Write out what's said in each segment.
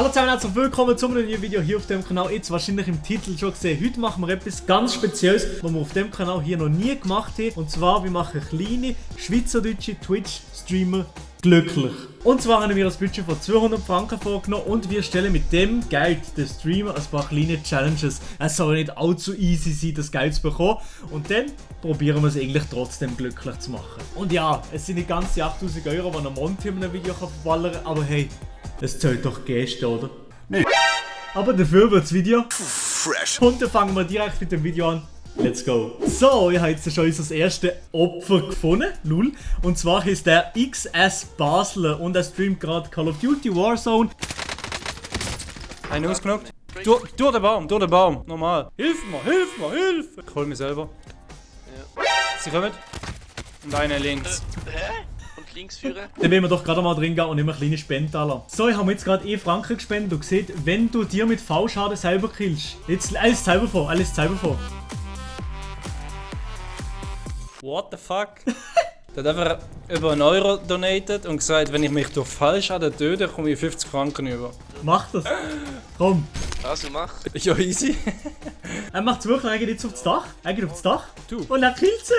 Hallo zusammen, herzlich willkommen zu einem neuen Video hier auf dem Kanal. Jetzt wahrscheinlich im Titel schon gesehen. Heute machen wir etwas ganz Spezielles, was wir auf dem Kanal hier noch nie gemacht haben. Und zwar, wir machen kleine schweizerdeutsche Twitch-Streamer glücklich. Und zwar haben wir das Budget von 200 Franken vorgenommen und wir stellen mit dem Geld den Streamer ein paar kleine Challenges. Es soll nicht allzu easy sein, das Geld zu bekommen. Und dann probieren wir es eigentlich trotzdem glücklich zu machen. Und ja, es sind nicht ganz die 8000 Euro, die ein Monty in einem Video verballern kann, aber hey, es zählt doch Geste, oder? Nee. Aber dafür wird das Video fresh. Und dann fangen wir direkt mit dem Video an. Let's go. So, ich habe jetzt schon unser erstes Opfer gefunden, lul. Und zwar ist der XS Basler und er streamt gerade Call of Duty Warzone. Einen ausgenockt. Durch den Baum, normal. Hilf mir, Hilfe! Ich hol mich selber. Ja. Sie kommen. Und einer links. Hä? Und links führen? Dann wollen wir doch gerade mal drin gehen und immer kleine Spenden anlassen. So, ich habe mir jetzt gerade Franken gespendet und gesehen, wenn du dir mit V-Schaden selber killst. Jetzt alles selber vor. What the fuck? Der hat einfach über einen Euro donated und gesagt, wenn ich mich durch Fallschaden töte, komme ich 50 Franken über. Mach das. Komm. Also mach. Ja, easy. Er macht es wirklich, er geht jetzt aufs Dach. Du. Und er killt sich.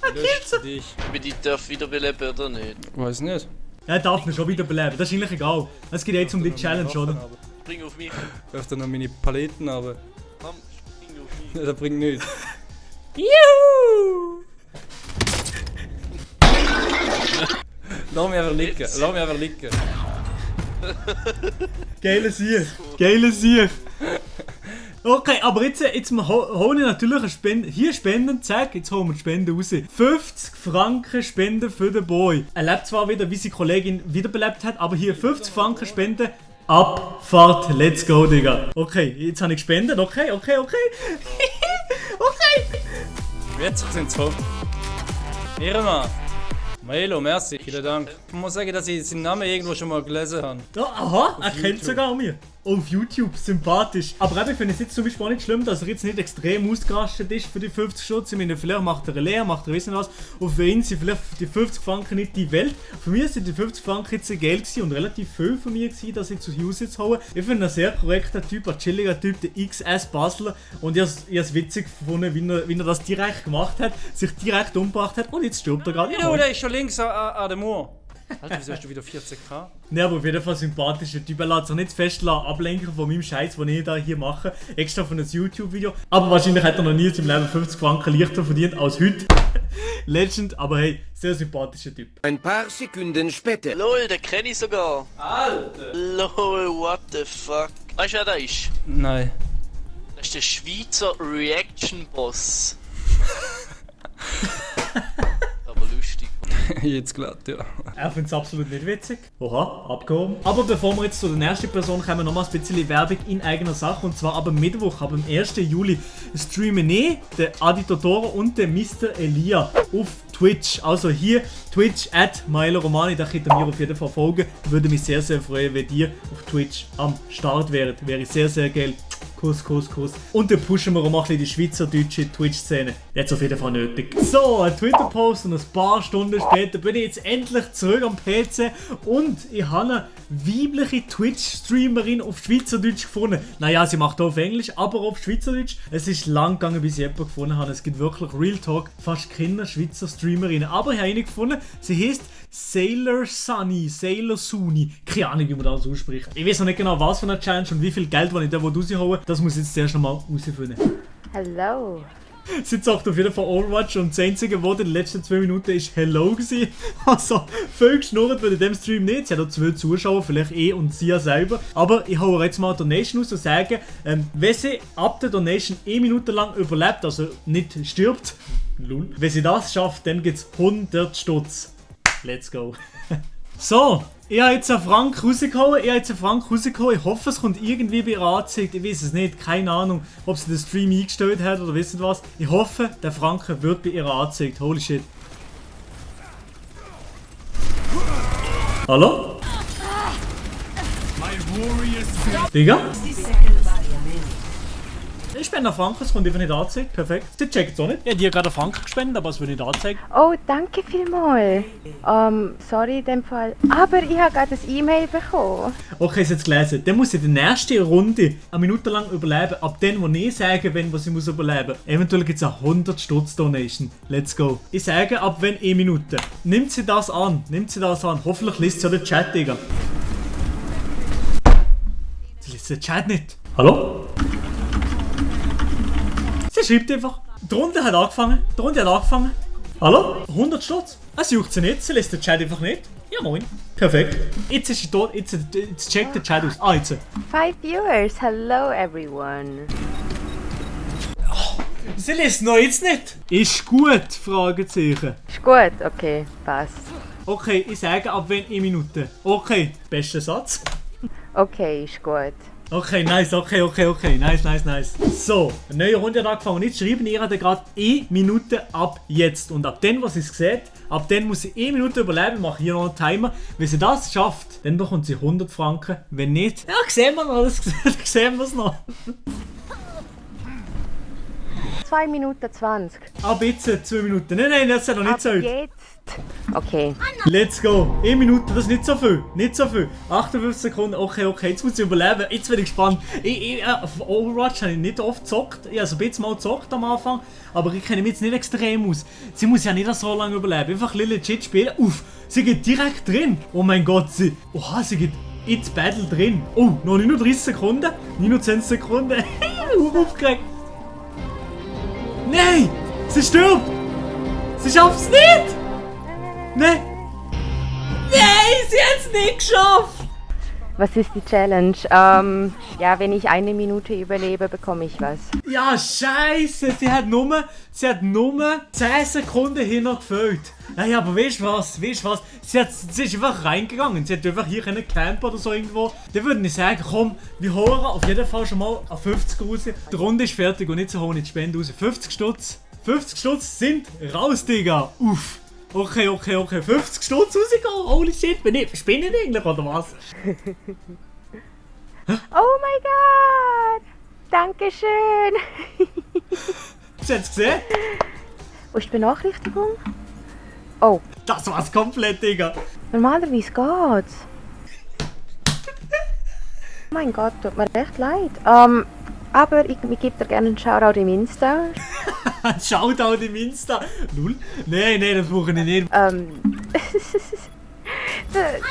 Er killt Löscht sich. dich. Ob ich darf wiederbeleben oder nicht? Weiß nicht. Er darf ihn schon wieder beleben, das ist eigentlich egal. Es geht jetzt um die Challenge, oder? Spring auf mich. Ich öfter noch meine Paletten, aber Komm, spring auf mich. das bringt nichts. Juhu! Lass mich einfach liegen. Geile Sieg. Okay, aber jetzt holen wir natürlich eine Spende. Hier Spenden, zack, jetzt holen wir die Spende raus. 50 Franken Spende für den Boy. Er lebt zwar wieder, wie seine Kollegin wiederbelebt hat, aber hier 50 Franken Spende. Abfahrt, let's go, Digga. Okay, jetzt habe ich gespendet. Okay. Okay. Jetzt sind sie hoch. Irma. Melo, merci. Vielen Dank. Ich muss sagen, dass ich seinen Namen irgendwo schon mal gelesen habe. Ja, aha, er kennt sogar mich. Auf YouTube, sympathisch. Aber eben, ich finde es jetzt zum Beispiel auch nicht schlimm, dass er jetzt nicht extrem ausgerastet ist für die 50 Schutz. Ich meine, vielleicht macht er eine Lehre, macht er wissen was. Und für ihn sind vielleicht die 50 Franken nicht die Welt. Für mich sind die 50 Franken jetzt ein Geld gewesen und relativ viel von mir gewesen, dass ich zu Hause jetzt hole. Ich finde einen sehr korrekter Typ, ein chilliger Typ, der XS Basler. Und ich habe es witzig gefunden, wie er das direkt gemacht hat, sich direkt umgebracht hat und jetzt stirbt er gerade. Ja, der ist schon links an der Mauer. Alter, wieso hast du wieder 40k? Ne, aber auf jeden Fall sympathischer Typ. Er lässt sich nicht fest ablenken von meinem Scheiß, den ich da hier mache. Extra von einem YouTube-Video. Aber wahrscheinlich hat er noch nie in seinem Leben 50 Franken leichter verdient als heute. Legend, aber hey, sehr sympathischer Typ. Ein paar Sekunden später. LOL, den kenne ich sogar. Alter! LOL, what the fuck. Weißt du, wer der ist? Nein. Das ist der Schweizer Reaction-Boss. Aber lustig. Jetzt glatt, ja. Er findet es absolut nicht witzig. Oha, abgehoben. Aber bevor wir jetzt zu der nächsten Person kommen, nochmal ein bisschen Werbung in eigener Sache. Und zwar ab Mittwoch, ab dem 1. Juli, streamen der Adi Totoro und der Mr. Elia auf Twitch. Also hier Twitch @MiloRomani, da könnt ihr mir auf jeden Fall folgen. Würde mich sehr, sehr freuen, wenn ihr auf Twitch am Start wäret. Wäre sehr, sehr geil. Kuss. Und dann pushen wir auch mal ein bisschen die schweizerdeutsche Twitch-Szene. Jetzt auf jeden Fall nötig. So, ein Twitter-Post und ein paar Stunden später bin ich jetzt endlich zurück am PC und ich habe eine weibliche Twitch-Streamerin auf Schweizerdeutsch gefunden. Naja, sie macht auch auf Englisch, aber auf Schweizerdeutsch. Es ist lang gegangen, bis ich jemanden gefunden habe. Es gibt wirklich Real Talk, fast keine Schweizer Streamerinnen. Aber ich habe eine gefunden, sie heißt Sailor Suni. Keine Ahnung, wie man das ausspricht. Ich weiß noch nicht genau, was für eine Challenge und wie viel Geld, wenn ich da rausholen. Das muss ich jetzt zuerst noch mal rausfinden. Hello. Sie sagt auf jeden Fall Overwatch und das einzige Wort in den letzten 2 Minuten ist Hello gewesen. Also, viel geschnurrt wird in dem Stream nicht. Sie hat auch 2 Zuschauer, vielleicht und sie ja selber. Aber ich hole jetzt mal eine Donation aus und sage, wenn sie ab der Donation 1 Minute lang überlebt, also nicht stirbt, lul. Wenn sie das schafft, dann gibt es 100 Stutz. Let's go. So, ich habe jetzt einen Frank rausgehauen. Ich hoffe, es kommt irgendwie bei ihr angezeigt. Ich weiß es nicht, keine Ahnung, ob sie den Stream eingestellt hat oder wisst was. Ich hoffe, der Franken wird bei ihr angezeigt. Holy shit. Hallo? Digga? Ich spende einen Franken, es kommt einfach nicht angezeigt. Perfekt. Sie checkt es auch nicht. Ja, die hat gerade einen Franken gespendet, aber es wird nicht angezeigt. Oh, danke vielmals. Sorry in dem Fall. Aber ich habe gerade ein E-Mail bekommen. Okay, ist jetzt gelesen. Dann muss ich die nächste Runde eine Minute lang überleben. Ab dann, wo ich sage, wenn was ich muss überleben. Eventuell gibt es eine 100 Stutz Donation. Let's go. Ich sage, ab wenn 1 Minute. Nimmt sie das an. Nimmt sie das an. Hoffentlich liest sie ja den Chat, Digga. Sie liest den Chat nicht. Hallo? Sie schreibt einfach. Die Runde hat angefangen. Hallo? 100 Stutz? Es juckt sie nicht. Sie lässt den Chat einfach nicht. Ja, moin. Perfekt. Jetzt ist sie tot. Jetzt checkt der Chat aus. Ah, jetzt. 5 viewers. Hello everyone. Sie lässt noch jetzt nicht. Ist gut? Fragezeichen. Ist gut? Okay, passt. Okay, ich sage ab wenn 1 Minute. Okay, bester Satz. Okay, ist gut. Okay, nice, okay. Nice. So, eine neue Runde hat angefangen. Jetzt schreiben ihr gerade 1 Minute ab jetzt. Und ab dann, was sie sieht, ab dann muss sie 1 Minute überleben. Mache hier noch einen Timer. Wenn sie das schafft, dann bekommt sie 100 Franken. Wenn nicht, ja, sehen wir noch. Das sehen wir es noch. 2 Minuten 20. Ab jetzt 2 Minuten. Nein, das ist noch nicht Ab so. jetzt. Okay. Let's go. 1 Minute, das ist nicht so viel. 58 Sekunden, okay. Jetzt muss ich überleben. Jetzt bin ich gespannt. Auf Overwatch habe ich nicht oft gezockt. Ich habe so ein bisschen mal gezockt am Anfang. Aber ich kenne mich jetzt nicht extrem aus. Sie muss ja nicht so lange überleben. Einfach legit spielen. Uff, sie geht direkt drin. Oh mein Gott, sie geht ins Battle drin. Oh, noch 39 Sekunden. 29 Sekunden. Aufgeregt. Nein, sie stirbt. Sie schafft es nicht. Nein! Sie hat es nicht geschafft! Was ist die Challenge? Ja, wenn ich 1 Minute überlebe, bekomme ich was. Ja, scheiße! Sie hat nur 10 Sekunden hier noch gefüllt. Ja, aber weißt du was? Sie ist einfach reingegangen. Sie hat einfach hier können campen oder so irgendwo. Dann würde ich sagen, komm, wir holen auf jeden Fall schon mal an 50 raus. Die Runde ist fertig und nicht so holen die Spende raus. 50 Stutz. 50 Stutz sind raus, Digga. Uff. Okay. 50 Stutz rausgegangen. Holy shit, spinne ich eigentlich oder was? Oh mein Gott! Dankeschön! Sie hat es gesehen? Wo ist die Benachrichtigung? Oh, Das war's komplett, Digga. normalerweise geht's. Oh mein Gott, tut mir recht leid. Aber ich gebe dir gerne einen Shoutout im Insta. Shoutout im Insta. Null? Nein, das brauche ich nicht.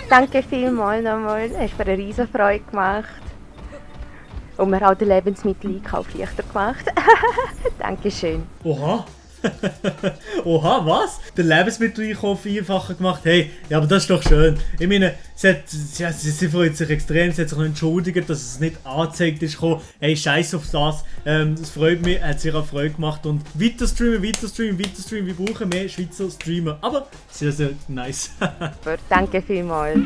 Danke vielmals nochmal. Du hast mir eine riesen Freude gemacht. Und mir auch den Lebensmitteleinkauf leichter gemacht. Dankeschön. Oha. Oha, was? Der Lebensmitteleinkauf einfacher gemacht. Hey, ja, aber das ist doch schön. Ich meine, sie freut sich extrem, sie hat sich noch entschuldigt, dass es nicht angezeigt ist. Hey, scheiß auf das. Das freut mich, hat sich auch Freude gemacht. Und weiter streamen. Wir brauchen mehr Schweizer Streamer. Aber sehr, sehr nice. Super, danke vielmals.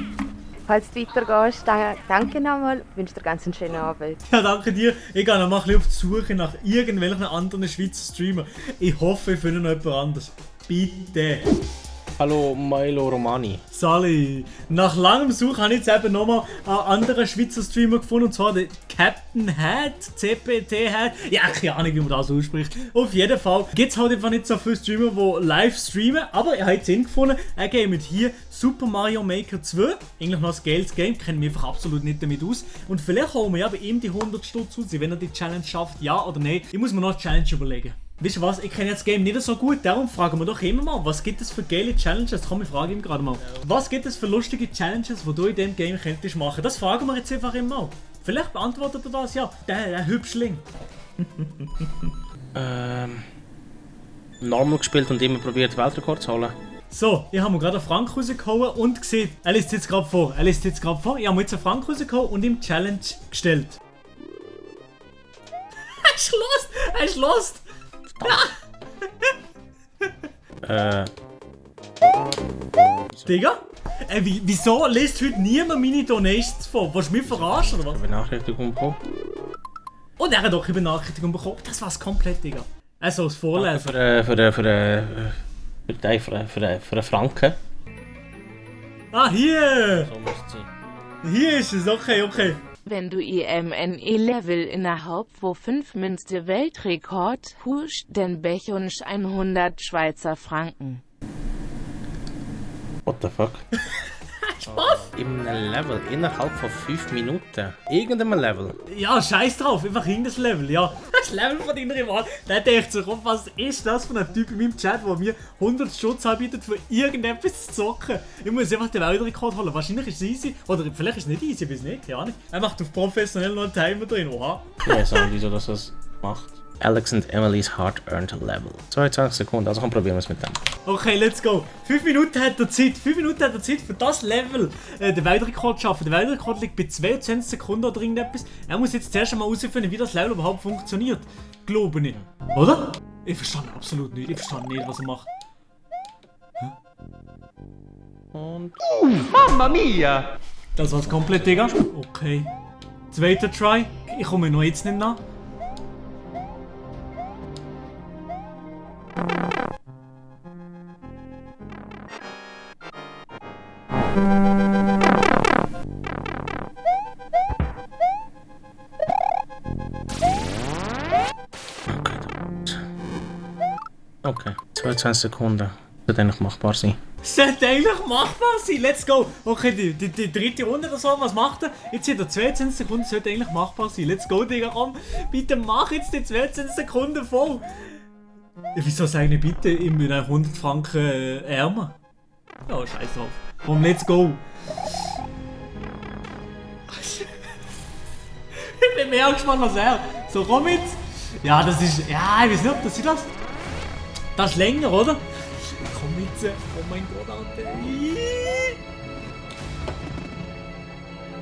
Falls du weitergehst, danke nochmal. Ich wünsche dir ganz einen schönen Abend. Ja, danke dir. Ich gehe noch mal ein bisschen auf die Suche nach irgendwelchen anderen Schweizer Streamer. Ich hoffe, ich finde noch jemand anderes. Bitte. Hallo Milo Romani. Sally. Nach langem Suchen habe ich jetzt eben nochmal einen anderen Schweizer Streamer gefunden, und zwar den Captain Head, CPT Head. Ja, keine Ahnung, wie man das ausspricht. Auf jeden Fall gibt es halt einfach nicht so viele Streamer, die live streamen, aber ich habe jetzt ihn gefunden. Er geht mit hier Super Mario Maker 2. Eigentlich noch ein Scales Game, kenne mich einfach absolut nicht damit aus. Und vielleicht holen wir ja bei ihm die 100 Stutz raus, wenn er die Challenge schafft, ja oder nein. Ich muss mir noch eine Challenge überlegen. Wisst ihr was, ich kenne das Game nicht so gut, darum fragen wir doch immer mal, was gibt es für geile Challenges? Komm, ich frage ihn gerade mal. Was gibt es für lustige Challenges, die du in diesem Game könntest machen? Das fragen wir jetzt einfach immer mal. Vielleicht beantwortet er das ja. Der Hübschling. Normal gespielt und immer probiert Weltrekord zu holen. So, ich habe mir gerade einen Frank rausgehauen und gesehen, er liest jetzt gerade vor. Ich habe mir jetzt einen Frank rausgehauen und ihm Challenge gestellt. Er ist lost! Digga? Wieso liest heute niemand meine Donations vor? Willst du mich verarschen oder was? Benachrichtigung bekommen. Und er hat auch eine Benachrichtigung bekommen. Das war's komplett, Digga. Also das Vorlesen. Für einen Franken. Ah, hier! So muss es sein. Hier ist es, okay. wenn du IMNE-Level innerhalb von 5 Münste Weltrekord huscht, den Bechunsch 100 Schweizer Franken. What the fuck? Spaß! In einem Level, innerhalb von 5 Minuten. Irgendeinem Level. Ja, scheiß drauf, einfach irgendein Level, ja. Das Level von deiner Wahl. Der denkt sich, was ist das für ein Typ in meinem Chat, der mir 100 Stutz anbietet, für irgendetwas zu zocken? Ich muss einfach den Weltrekord holen. Wahrscheinlich ist es easy, oder vielleicht ist es nicht easy, ich weiß nicht, keine Ahnung. Er macht auf professionell noch einen Timer drin, oha. Ich weiß auch nicht, wieso das macht. Alex and Emily's Hard-Earned Level. 22 Sekunden, also komm, probieren wir es mit dem. Okay, let's go. 5 Minuten hat er Zeit. 5 Minuten hat er Zeit für das Level den Weltrekord zu schaffen. Der Weltrekord liegt bei 22 Sekunden oder irgendetwas. Er muss jetzt zuerst einmal herausfinden, wie das Level überhaupt funktioniert. Glaube ich. Oder? Ich verstehe absolut nicht. Ich verstehe nicht, was er macht. Und... Mamma mia! Das war's komplett, Digga. Okay. Zweiter Try. Ich komme noch jetzt nicht nach. Okay, 22 Sekunden. Das sollte eigentlich machbar sein. Sollte eigentlich machbar sein, let's go! Okay, die dritte Runde oder so, was macht er? Jetzt hat er 22 Sekunden, sollte eigentlich machbar sein. Let's go, Digga, komm! Bitte mach jetzt die 22 Sekunden voll! Wieso sage ich bitte in 100 Franken ärmer? Ja, scheiß drauf. Komm, let's go! Ich bin mehr gespannt als er. So, komm jetzt! Ja, das ist. Ja, ich weiß nicht, ob das ist das. Das ist länger, oder? Komm jetzt! Oh mein Gott, Alter!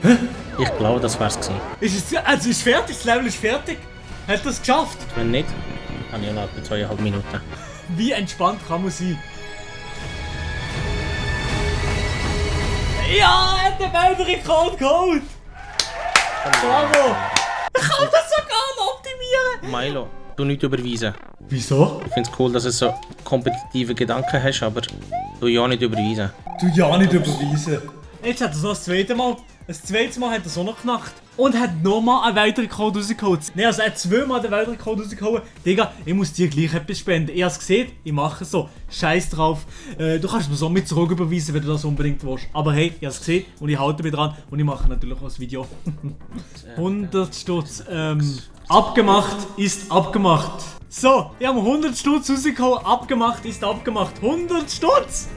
Hä? Ich glaube, das wär's gewesen. Ist es. Also ist fertig, das Level ist fertig! Hat er es geschafft? Wenn nicht, habe ich noch etwa 2,5 Minuten. Wie entspannt kann man sein? Ja, er hat den Weltrekord geholt! Bravo! Ich kann das sogar noch optimieren! Milo, du nicht überweisen. Wieso? Ich finde es cool, dass du so kompetitive Gedanken hast, aber du ja nicht überweisen. Du ja nicht überweisen. Jetzt hat er es noch das zweite Mal. Das zweite Mal hat er es auch noch geknackt. Und hat nochmal einen Weltrekord rausgeholt. Ne, also er hat zweimal den Weltrekord rausgeholt. Digga, ich muss dir gleich etwas spenden. Ich hab's gesehen, ich mache es so. Scheiß drauf. Du kannst mir so mit zurück überweisen, wenn du das unbedingt willst. Aber hey, ich hab's gesehen und ich halte mich dran. Und ich mache natürlich auch das Video. 100 Stutz. Abgemacht ist abgemacht. So, ich habe 100 Stutz rausgehauen. Abgemacht ist abgemacht. 100 Stutz!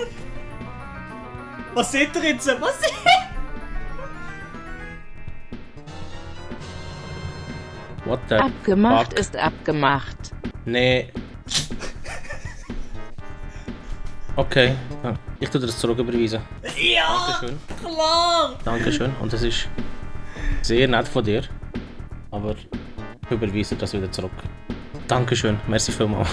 Was seht ihr jetzt? Was seht ihr? What the Abgemacht fuck? ist abgemacht. Nee. Okay, ich tue dir das zurück überweisen. Ja! Dankeschön. Klar! Dankeschön. Und das ist sehr nett von dir. Aber ich überweise das wieder zurück. Dankeschön. Merci vielmals.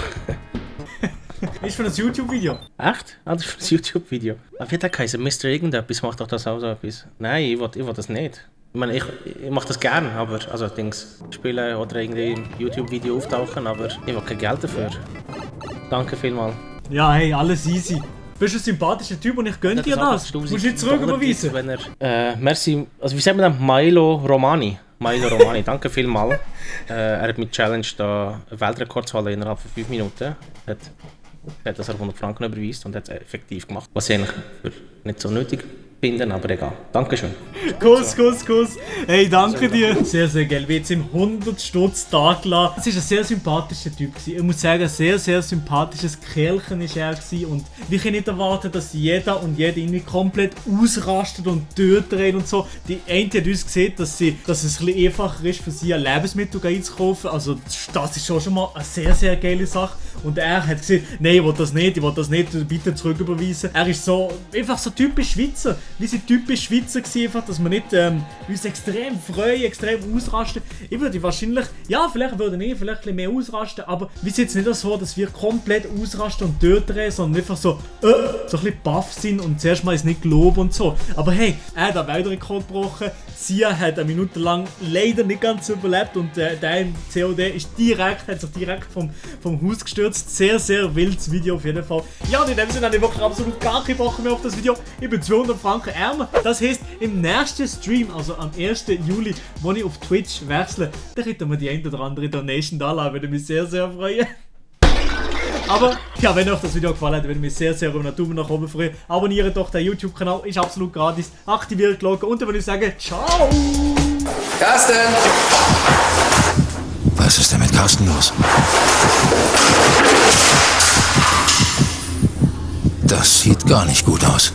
Ist für ein YouTube-Video. Echt? Ah, das ist für ein YouTube-Video. Aber wie hat der geheißen? Mr. Irgendetwas macht doch das auch so etwas. Nein, ich will das nicht. Ich meine, ich mache das gern, aber also Dings spielen oder irgendwie im YouTube-Video auftauchen, aber ich will kein Geld dafür. Danke vielmals. Ja, hey, alles easy. Du bist ein sympathischer Typ und ich gönn dir das. Du musst nicht zurück überweisen. Wenn merci, also wie sagt man denn? Milo Romani. Milo Romani, danke vielmals. Er hat mich challenged, da einen Weltrekord zu holen innerhalb von 5 Minuten. Er hat das 100 Franken überweist und hat es effektiv gemacht. Was ich eigentlich nicht so nötig finde, aber egal. Dankeschön. Kuss. Hey, danke dir. Sehr, sehr geil. Wie jetzt im 100 Stutz Tag lassen. Es war ein sehr sympathischer Typ. Ich muss sagen, ein sehr, sehr sympathisches Kerlchen war er. Und wir können nicht erwarten, dass jeder und jede irgendwie komplett ausrastet und durchdreht und so. Die eine hat uns gesehen, dass es ein bisschen einfacher ist für sie, ein Lebensmittel einzukaufen. Also das ist schon mal eine sehr, sehr geile Sache. Und er hat gesagt, nein, ich will das nicht, bitte zurück überweisen. Er ist so, einfach so typisch Schweizer. Wir sind typisch Schweizer gewesen, einfach, dass wir nicht uns extrem freuen, extrem ausrasten. Ich würde wahrscheinlich, ja, vielleicht würde ich vielleicht ein bisschen mehr ausrasten, aber wir sind jetzt nicht so, dass wir komplett ausrasten und durchdrehen, sondern einfach so ein bisschen baff sind und zuerst mal ist nicht gelobt und so. Aber hey, er hat den Weltrekord gebrochen, Sia hat eine Minute lang leider nicht ganz überlebt und der im COD ist hat sich direkt vom Haus gestürzt. Sehr, sehr wildes Video auf jeden Fall. Ja, und in dem Sinne habe ich wirklich absolut gar keine Woche mehr auf das Video. Ich bin 200 Franken ärmer. Das heisst, im nächsten Stream, also am 1. Juli, wo ich auf Twitch wechsle, da könnte man die ein oder andere Donation da lassen, würde mich sehr, sehr freuen. Aber, ja, wenn euch das Video gefallen hat, würde ich mich sehr, sehr über einen Daumen nach oben freuen. Abonniert doch den YouTube-Kanal, ist absolut gratis. Aktiviert die Glocke und dann würde ich sagen, ciao! Carsten! Was ist denn mit Carsten los? Das sieht gar nicht gut aus.